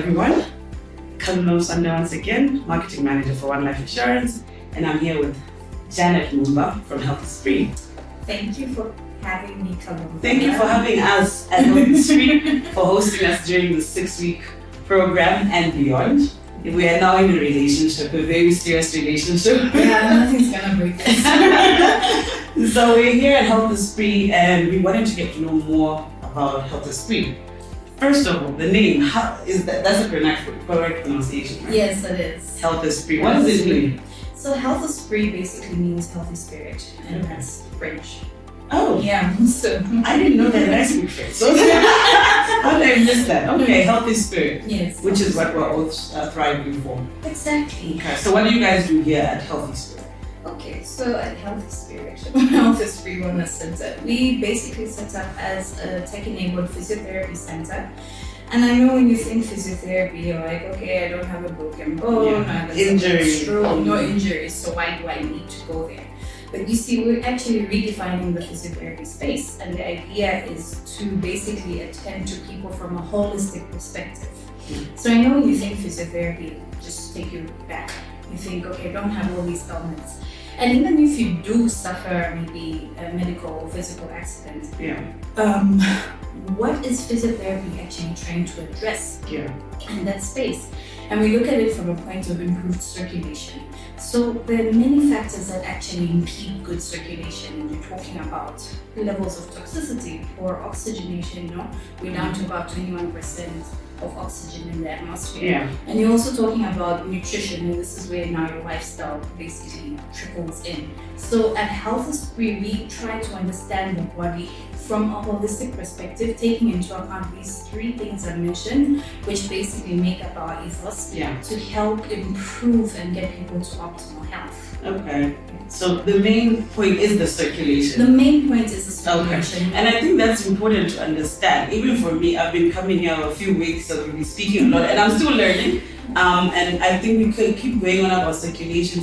everyone. Kalumba Musonda once again, Marketing Manager for One Life Insurance, and I'm here with Janet Mumba from Health Esprit. Thank you for having me, Kalumba. Thank you for having us at Health Esprit, for hosting us during the 6-week program and beyond. We are now in a relationship, a very serious relationship. Yeah, nothing's gonna break us. So we're here at Health Esprit and we wanted to get to know more about Health Esprit. First of all, the name, that's a correct pronunciation, right? Yes, it is. Health Esprit. What does it mean? So Health Esprit basically means healthy spirit, and that's French. Oh. Yeah, so. I didn't know that, and I speak French. So how did I miss that? Okay, healthy spirit. Yes. Which is what we're all thriving for. Exactly. Okay, so what do you guys do here at Healthy Spirit? Okay, so at Health Esprit, Health Esprit Wellness Center, we basically set up as a tech-enabled physiotherapy center. And I know when you think physiotherapy, you're like, okay, I don't have a broken bone, no injuries, so why do I need to go there? But you see, we're actually redefining the physiotherapy space, and the idea is to basically attend to people from a holistic perspective. So I know when you think physiotherapy, just take you back. You think, okay, I don't have all these ailments. And even if you do suffer maybe a medical or physical accident, what is physiotherapy actually trying to address in that space? And we look at it from a point of improved circulation. So there are many factors that actually impede good circulation, and you're talking about levels of toxicity, poor oxygenation, we're down to about 21% of oxygen in the atmosphere. Yeah. And you're also talking about nutrition, and this is where now your lifestyle basically trickles in. So at Health Esprit, we try to understand the body from a holistic perspective, taking into account these 3 things I mentioned, which basically make up our ethos to help improve and get people to optimal health. Okay. So the main point is the circulation. The main point is the circulation. Okay. And I think that's important to understand. Even for me, I've been coming here a few weeks, so we'll be speaking a lot, and I'm still learning. And I think we could keep going on about circulation,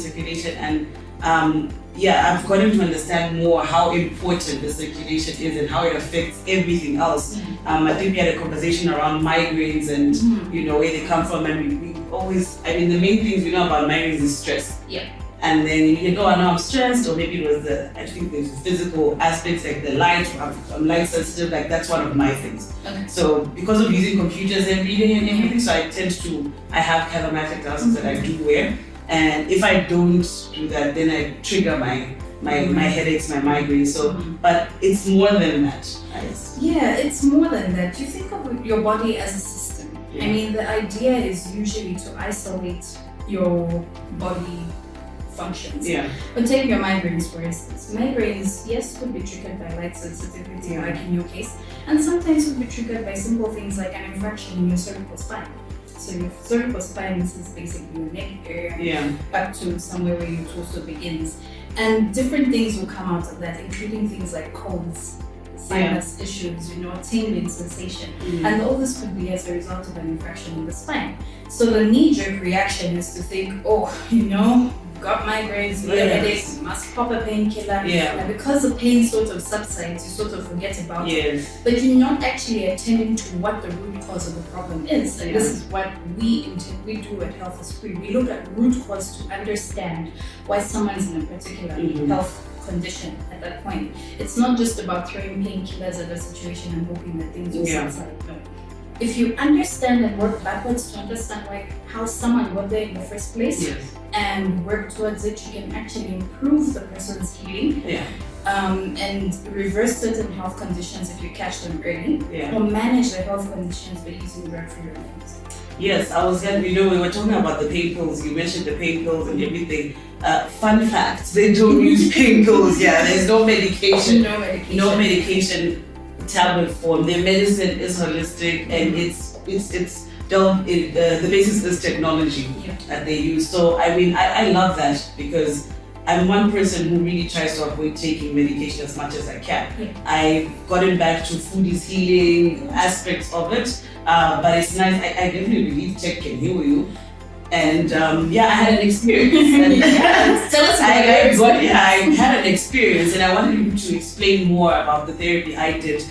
and I've gotten to understand more how important the circulation is and how it affects everything else. I think we had a conversation around migraines and where they come from, and we always, the main things we know about migraines is stress. Yeah. And then you think, oh, I know I'm stressed, or maybe it was I think there's the physical aspects like the light, I'm light sensitive, like that's one of my things. Okay. So because of using computers every day and everything, so I have calamatic glasses that I do wear. And if I don't do that, then I trigger my headaches, my migraines. So, but it's more than that. Yeah, it's more than that. You think of your body as a system. Yeah. The idea is usually to isolate your body functions. Yeah. But take your migraines, for instance. Migraines, yes, could be triggered by light sensitivity, like in your case, and sometimes could be triggered by simple things like an infraction in your cervical spine. So your cervical spine is basically your neck area, back to somewhere where your torso begins. And different things will come out of that, including things like colds, sinus issues, tingling sensation. And all this could be as a result of an infection in the spine. So the knee-jerk reaction is to think, got migraines, headaches, must pop a painkiller. And because the pain sort of subsides, you sort of forget about it. But you're not actually attending to what the root cause of the problem is. And this is what we do at Health Esprit. We look at root cause to understand why someone is in a particular health condition at that point. It's not just about throwing painkillers at a situation and hoping that things will subside. No. If you understand and work backwards to understand how someone got there in the first place and work towards it, you can actually improve the person's healing and reverse certain health conditions if you catch them early, or manage the health conditions by using drug-free remedies. Yes, I was we were talking about the pain pills. You mentioned the pain pills and everything. Fun fact, they don't use pain pills. There's no medication. No medication tablet form. Their medicine is holistic, and the basis is technology that they use. So I love that, because I'm one person who really tries to avoid taking medication as much as I can. I've gotten back to food is healing aspects of it, but it's nice. I definitely believe tech can heal you. And I had an experience. Tell us about it. I had an experience, and I wanted you to explain more about the therapy I did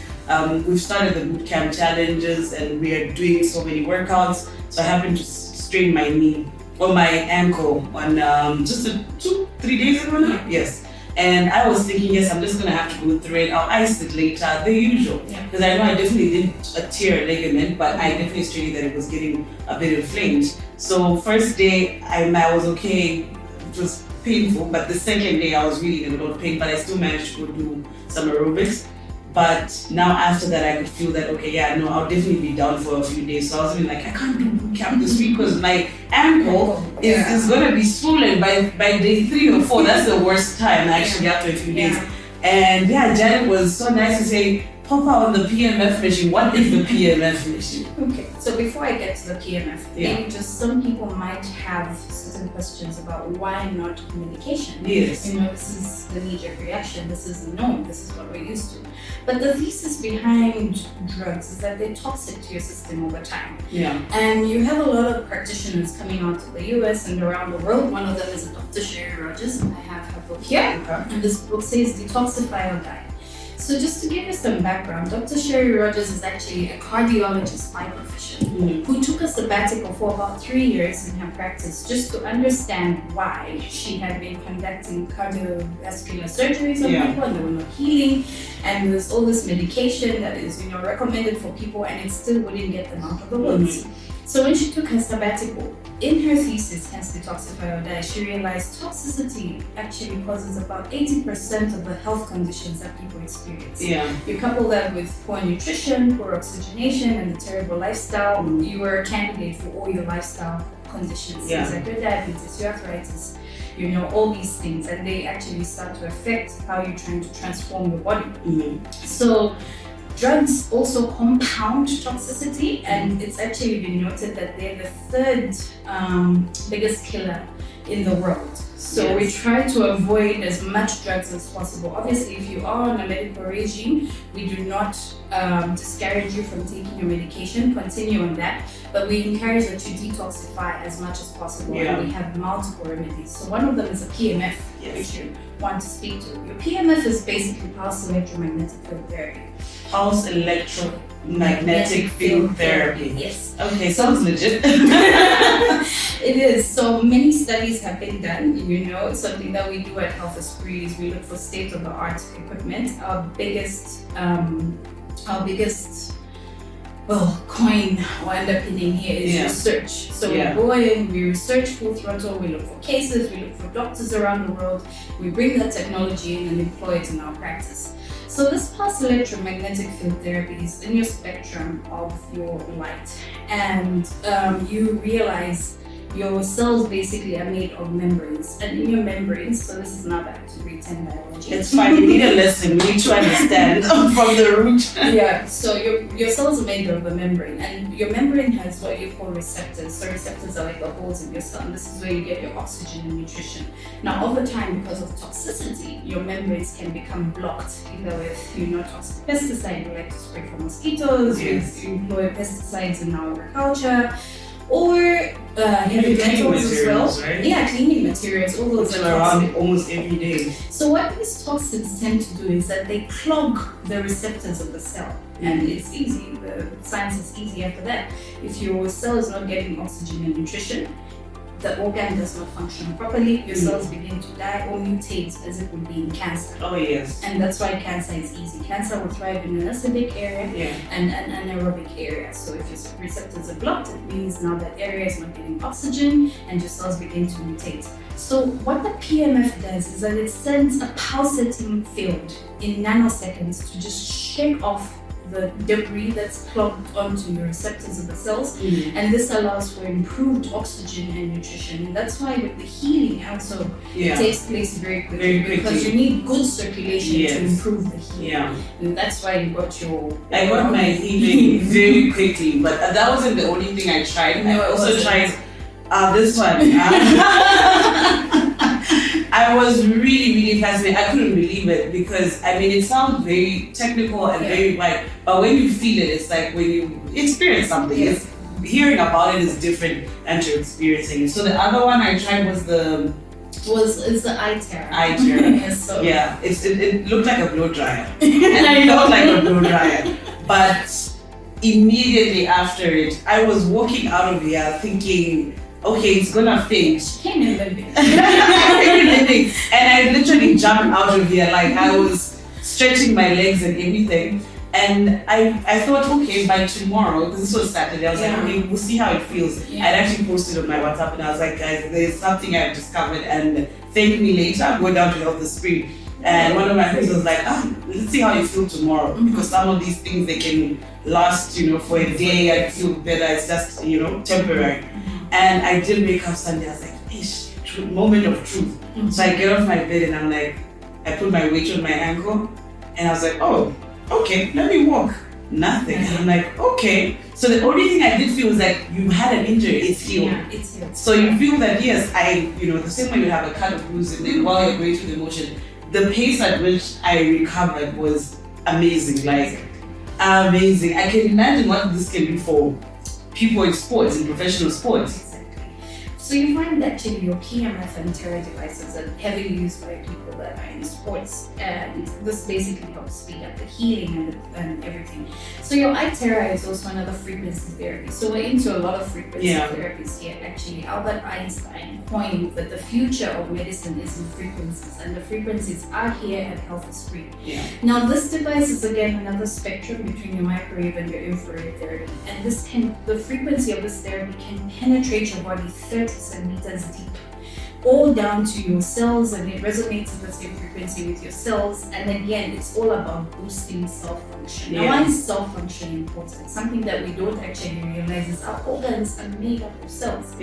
we've started the bootcamp challenges and we are doing so many workouts. So I happened to strain my knee or my ankle on just 2-3 days ago now. Yes. And I was thinking, yes, I'm just gonna have to go through it. I'll ice it later, the usual. Because I know I definitely didn't tear a ligament, but I definitely strained that it was getting a bit inflamed. So first day I was okay, it was painful, but the second day I was really in a lot of pain, but I still managed to go do some aerobics. But now after that, I could feel that, okay, yeah, no, I'll definitely be down for a few days. So I was even like, I can't do boot camp this week because my ankle is going to be swollen by day 3 or 4. That's the worst time, actually, after a few days. And yeah, Janet was so nice to say, pop out on the PMF machine. What is the PMF machine? Okay, so before I get to the PMF, maybe just some people might have certain questions about why not medication. Yes. You know, this is the knee-jerk reaction, this is the norm, this is what we're used to. But the thesis behind drugs is that they're toxic to your system over time. Yeah. And you have a lot of practitioners coming out of the US and around the world. One of them is Dr. Sherry Rogers, and I have her book here. Okay. And this book says Detoxify or Die. So just to give you some background, Dr. Sherry Rogers is actually a cardiologist by profession who took a sabbatical for about 3 years in her practice just to understand why she had been conducting cardiovascular surgeries on people and they were not healing, and there's all this medication that is, you know, recommended for people and it still wouldn't get them out of the woods. So when she took her sabbatical, in her thesis, hence Detoxify or Die, she realized toxicity actually causes about 80% of the health conditions that people experience. Yeah. You couple that with poor nutrition, poor oxygenation, and a terrible lifestyle, you are a candidate for all your lifestyle conditions. Things like your diabetes, your arthritis, you know, all these things, and they actually start to affect how you're trying to transform your body. So drugs also compound toxicity, and it's actually been noted that they're the third biggest killer in the world. So we try to avoid as much drugs as possible. Obviously, if you are on a medical regime, we do not discourage you from taking your medication. Continue on that, but we encourage that you detoxify as much as possible. And we have multiple remedies. So one of them is a PMF, which you want to speak to. Your PMF is basically pulse electromagnetic field therapy. Pulse electromagnetic field therapy. Yes. Okay, sounds legit. It is. So many studies have been done. You know, it's something that we do at Health Esprit is we look for state-of-the-art equipment. Our biggest coin or underpinning here is research. So we go in, we research full throttle, we look for cases, we look for doctors around the world, we bring that technology in and deploy it in our practice. So this pulse electromagnetic field therapy is in your spectrum of your light, and you realize your cells basically are made of membranes, and in your membranes, so this is not back to grade 10 biology. It's fine, we need a lesson, we need to understand from the root. So your cells are made of a membrane, and your membrane has what you call receptors. So receptors are like the holes in your cell, and this is where you get your oxygen and nutrition. Now over time, because of toxicity, your membranes can become blocked, either with toxic pesticide, we like to spray for mosquitoes, we employ pesticides in our agriculture, or heavy metals as well. Right? Yeah, cleaning materials, all those are around almost every day. So what these toxins tend to do is that they clog the receptors of the cell. And it's easy, the science is easy after that. If your cell is not getting oxygen and nutrition, the organ does not function properly, your cells begin to die or mutate as it would be in cancer. Oh yes. And that's why cancer is easy. Cancer will thrive in an acidic area and an anaerobic area. So if your receptors are blocked, it means now that area is not getting oxygen and your cells begin to mutate. So what the PMF does is that it sends a pulsating field in nanoseconds to just shake off the debris that's clogged onto your receptors of the cells, and this allows for improved oxygen and nutrition. And that's why with the healing also it takes place very quickly, because you need good circulation to improve the healing. And that's why you got I got my healing very quickly, but that wasn't the only thing I tried. I also tried this one. I was really fascinated. I couldn't believe it because it sounds very technical and very wide, but when you feel it, it's like when you experience something. It's, hearing about it is different than to experiencing it. So the other one I tried was it's the Itera. Itera. It looked like a blow dryer, and I felt like a blow dryer. But immediately after it, I was walking out of here thinking, okay, it's gonna fade. Came in living. And I literally jumped out of here, like I was stretching my legs and everything. And I thought, okay, by tomorrow, because this was Saturday, I was like, okay, we'll see how it feels. Yeah. I'd actually posted on my WhatsApp and I was like, guys, there's something I've discovered and thank me later. I'll go down to Health Esprit. And one of my friends was like, let's see how you feel tomorrow. Because some of these things, they can last, for a day. I feel better. It's just, temporary. And I did wake up Sunday. I was like, ish, moment of truth. So I get off my bed and I'm like, I put my weight on my ankle. And I was like, oh, okay, let me walk. Nothing. And I'm like, okay. So the only thing I did feel was like, you had an injury, it's healed. Yeah, it's healed. So you feel that, yes, the same way you have a cut of bruise and then while you're going through the motion, the pace at which I recovered was amazing. Like, amazing. I can imagine what this can do for people in sports, in professional sports. So you find that actually your PMF and Itera devices are heavily used by people that are in sports, and this basically helps speed up the healing and everything. So your Itera is also another frequency therapy. So we're into a lot of frequency therapies here. Actually, Albert Einstein coined that the future of medicine is in frequencies, and the frequencies are here at Health Esprit. Yeah. Now this device is again another spectrum between your microwave and your infrared therapy, and the frequency of this therapy can penetrate your body 30 centimeters deep, all down to your cells, and it resonates in the same frequency with your cells. And again, it's all about boosting cell function. Now, why is cell function important? Something that we don't actually realize is our organs are made up of cells.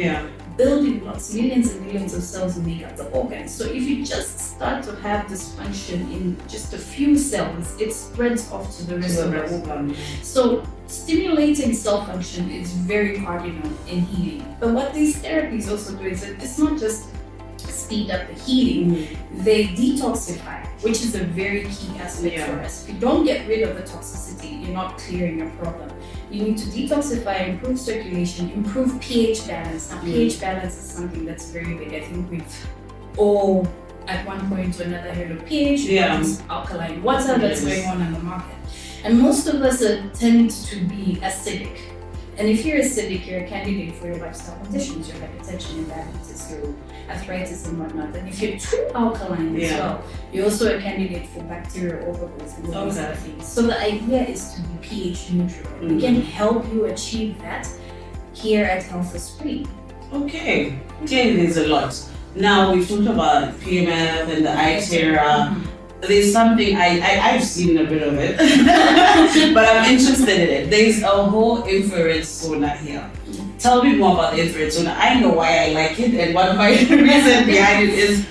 Building blocks, millions and millions of cells make up the organs. So if you just start to have dysfunction in just a few cells, it spreads off to the rest of the organ. So stimulating cell function is very cardinal in healing. But what these therapies also do is that it's not just speed up the healing, they detoxify, which is a very key aspect for us. If you don't get rid of the toxicity, you're not clearing your problem. You need to detoxify, improve circulation, improve pH balance. Now, pH balance is something that's very big. I think we've all, at one point or another, heard of pH, which alkaline water that's going on the market. And most of us tend to be acidic. And if you're acidic, you're a candidate for your lifestyle conditions, your hypertension, your diabetes, your arthritis and whatnot. And if you're too alkaline as well, you're also a candidate for bacterial overgrowth and all those other things. So the idea is to be pH neutral. We can help you achieve that here at Health Esprit. Okay, there's a lot. Now we've talked about PMF and the Itera. There's something I've seen a bit of it, but I'm interested in it. There's a whole infrared sauna here. Tell me more about the infrared sauna. I know why I like it and what my reason behind it is.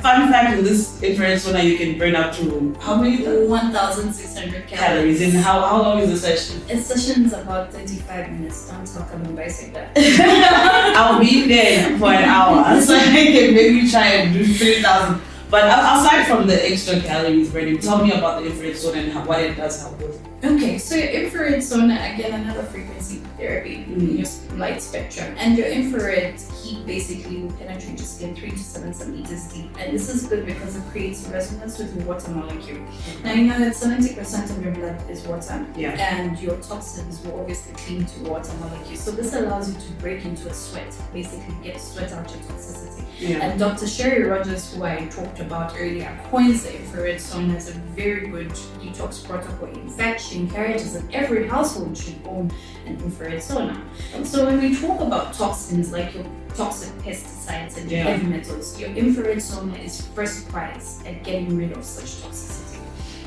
Fun fact with this infrared sauna, you can burn up to how many? 1,600 calories. And how long is the session? A session is about 35 minutes. Don't talk about that. I'll be there for an hour, so I can maybe try and do 3,000. But aside from the extra calories burning, tell me about the infrared sauna and what it does help with. Okay, so your infrared sauna, again, another frequency therapy, your light spectrum. And your infrared heat basically will penetrate your skin 3 to 7 centimeters deep. And this is good because it creates resonance with your water molecule. Now, you know that 70% of your blood is water. And your toxins will obviously cling to water molecules. So this allows you to break into a sweat, basically get sweat out your toxicity. And Dr. Sherry Rogers, who I talked about earlier, coins the infrared sauna as a very good detox protocol. In fact, she encourages that every household should own an infrared sauna. So when we talk about toxins like your toxic pesticides and heavy metals, your infrared sauna is first prize at getting rid of such toxicity.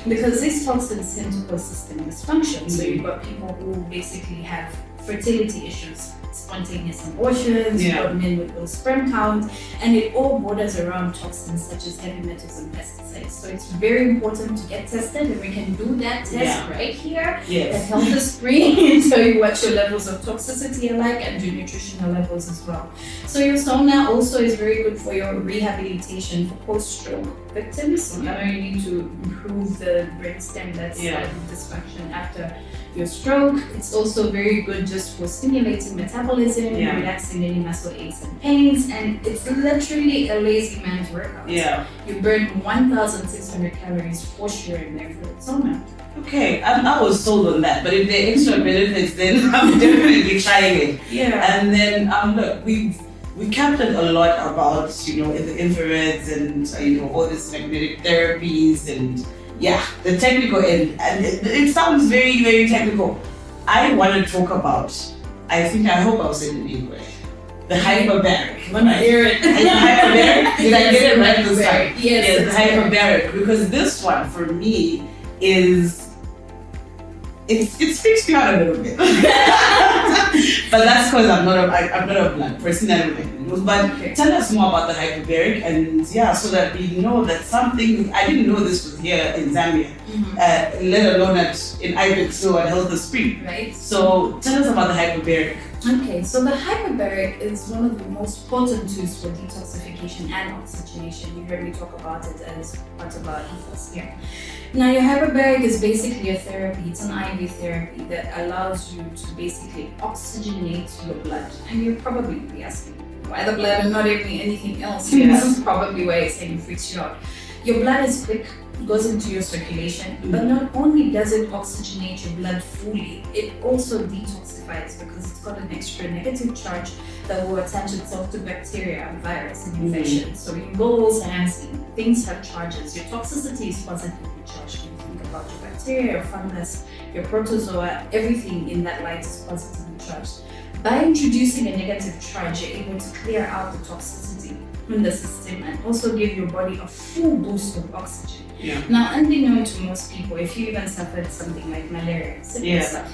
Because these toxins tend to cause system dysfunction. So you've got people who basically have fertility issues, spontaneous abortions, you've got men with low sperm count, and it all borders around toxins such as heavy metals and pesticides. So it's very important to get tested, and we can do that test right here at Health Esprit and tell you what your levels of toxicity are like and your nutritional levels as well. So your sauna also is very good for your rehabilitation for post-stroke victims. So now you need to improve the brainstem that's dysfunction after your stroke. It's also very good just for stimulating metabolism, relaxing any muscle aches and pains, and it's literally a lazy man's workout. You burn 1,600 calories for sure in there for the sauna. Okay, I was sold on that, but if there are extra benefits, then I'm definitely trying it. Yeah. And then look, we captured a lot about the infrareds and all this magnetic therapies and the technical end, and it sounds very, very technical. I want to talk about. I hope I was saying the name right. The hyperbaric. When I hear it. Hyperbaric? Did I get it right this time? Yes, the hyperbaric. Because this one for me is it freaks me out a little bit. But that's because I'm not a blood person. I don't like needles. But tell us more about the hyperbaric, and so that we know that something. I didn't know this was here in Zambia, let alone in EP2 or Health Esprit. Right. So tell us about the hyperbaric. Okay, so the hyperbaric is one of the most potent tools for detoxification and oxygenation. You heard me talk about it as part of our ethos here. Now, your hyperbaric is basically a therapy. It's an IV therapy that allows you to basically oxygenate your blood. And you'll probably be asking, why the blood and not anything else? This is probably why it's saying freaks you out. Your blood is quick, goes into your circulation, but not only does it oxygenate your blood fully, it also detoxifies because it's got an extra negative charge that will attach itself to bacteria, virus, and infection. So in bowls, hands, things have charges. Your toxicity is positively charged. When you think about your bacteria, your fungus, your protozoa, everything in that light is positively charged. By introducing a negative charge, you're able to clear out the toxicity in the system and also give your body a full boost of oxygen. Yeah. Now, unbeknown to most people, if you even suffered something like malaria, similar stuff,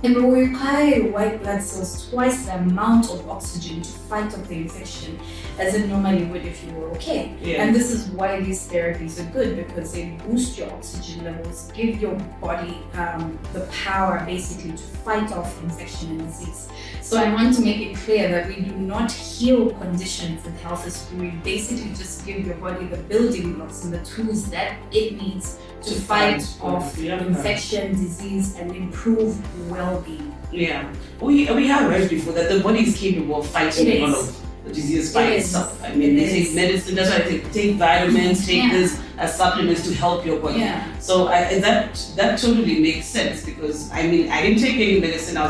it will require your white blood cells twice the amount of oxygen to fight off the infection as it normally would if you were okay. Yeah. And this is why these therapies are good, because they boost your oxygen levels, give your body the power basically to fight off infection and disease. So I want to make it clear that we do not heal conditions with Health Esprit. We basically just give your body the building blocks and the tools that it needs to fight off infection, disease, and improve well-being. Yeah, we have heard before that the body is capable of fighting a lot of the disease by itself. I mean, they take medicine. That's why they take vitamins, take this as supplements to help your body. Yeah. So that totally makes sense, because I mean, I didn't take any medicine. I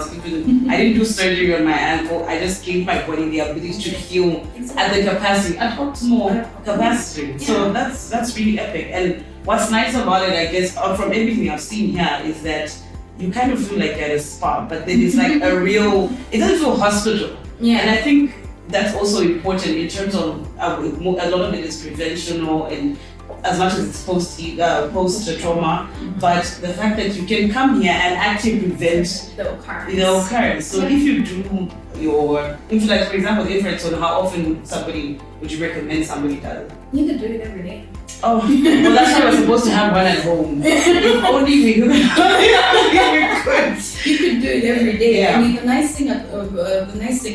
didn't do surgery on my ankle. I just gave my body the ability to heal at the capacity, at optimal capacity. Yeah. So that's really epic. And what's nice about it, I guess, from everything I've seen here, is that you kind of feel like at a spa, but then it's like a real. It doesn't feel hospital. Yeah. And I think that's also important in terms of a lot of it is preventional, and as much as it's post trauma, but the fact that you can come here and actually prevent the occurrence. So if you do like for example, infrared sauna, how often would you recommend somebody does it? You could do it every day. Oh, well, that's why we're supposed to have one at home. If only we could. You could do it every day. Yeah. I mean, the nice thing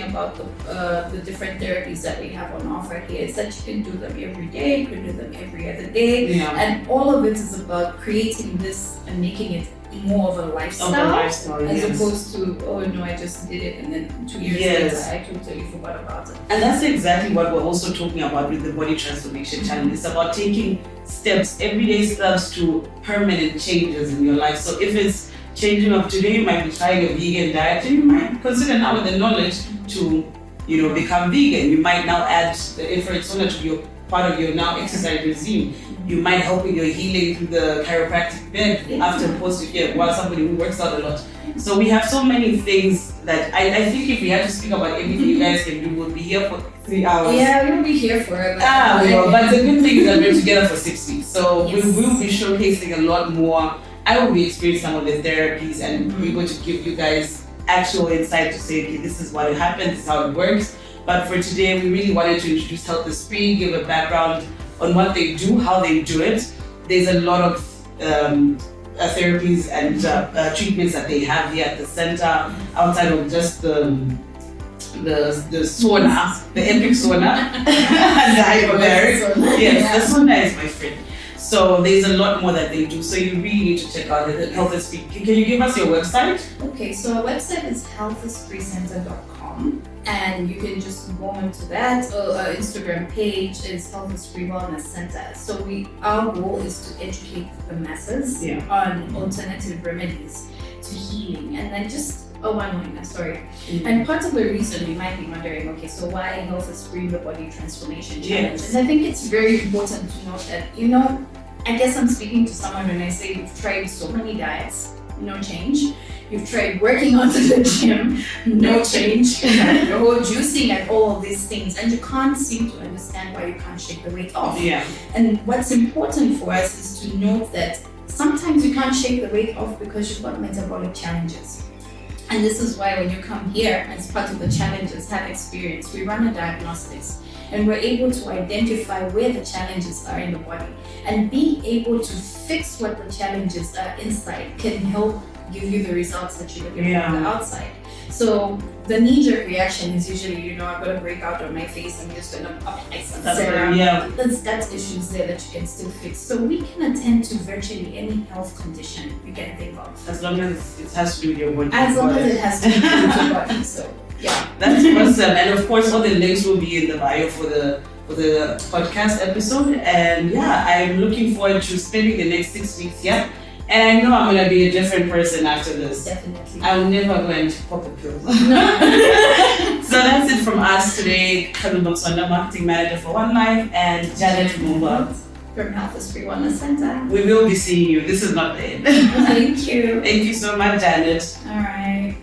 about the different therapies that we have on offer here is that you can do them every day, you can do them every other day, and all of it is about creating this and making it more of a lifestyle, as opposed to, oh no, I just did it and then 2 years later I totally forgot about it. And that's exactly what we're also talking about with the Body Transformation Challenge. It's about taking steps, everyday steps to permanent changes in your life. So if it's changing up today, you might be trying a vegan diet, and you might consider now with the knowledge to become vegan. You might now add the infrared sauna to your part of your now exercise regime. You might help with your healing through the chiropractic bed after while somebody who works out a lot. So we have so many things that I think if we had to speak about everything you guys can do, we'll be here for 3 hours. Yeah, we'll be here forever. But the good thing is that we're together for 6 weeks. So we will be showcasing a lot more. I will be experiencing some of the therapies, and we're going to give you guys actual insight to say, okay, this is what happens, this is how it works. But for today, we really wanted to introduce Health Esprit, give a background on what they do, how they do it. There's a lot of therapies and treatments that they have here at the center, outside of just the sauna, the epic sauna, and the hyperbaric. Yes, the sauna is my friend. So there's a lot more that they do. So you really need to check out the Health Esprit. Can you give us your website? Okay, so our website is healthespritcenter.com, and you can just go onto that. Our Instagram page is Health Esprit Wellness Center. So our goal is to educate the masses on alternative remedies to healing, and then just one-liner, sorry. And part of the reason you might be wondering, okay, so why Health Esprit the Body Transformation Challenge? Yes. And I think it's very important to note that, I guess I'm speaking to someone when I say you've tried so many diets, no change. You've tried working out in the gym, no change. Your whole juicing and all of these things, and you can't seem to understand why you can't shake the weight off. Yeah. And what's important for us is to note that sometimes you can't shake the weight off because you've got metabolic challenges. And this is why when you come here as part of the challenges, have experience, we run a diagnostics, and we're able to identify where the challenges are in the body, and being able to fix what the challenges are inside can help give you the results that you're looking for on the outside. So the knee-jerk reaction is usually, I've got a breakout on my face, I'm just going to apply some serum. That's issues there that you can still fix. So we can attend to virtually any health condition you can think of. As long as it has to do with your body. As long as it has to do with your body. So yeah. That's awesome. And of course, all the links will be in the bio for the podcast episode. And I'm looking forward to spending the next 6 weeks here. And I know I'm going to be a different person after this. Definitely. I'm never going to pop a pill. So that's it from us today. Kalumba Musonda, Marketing Manager for One Life, and Janet Mumba from Health Esprit Wellness Center. We will be seeing you. This is not the end. Thank you. Thank you so much, Janet. All right.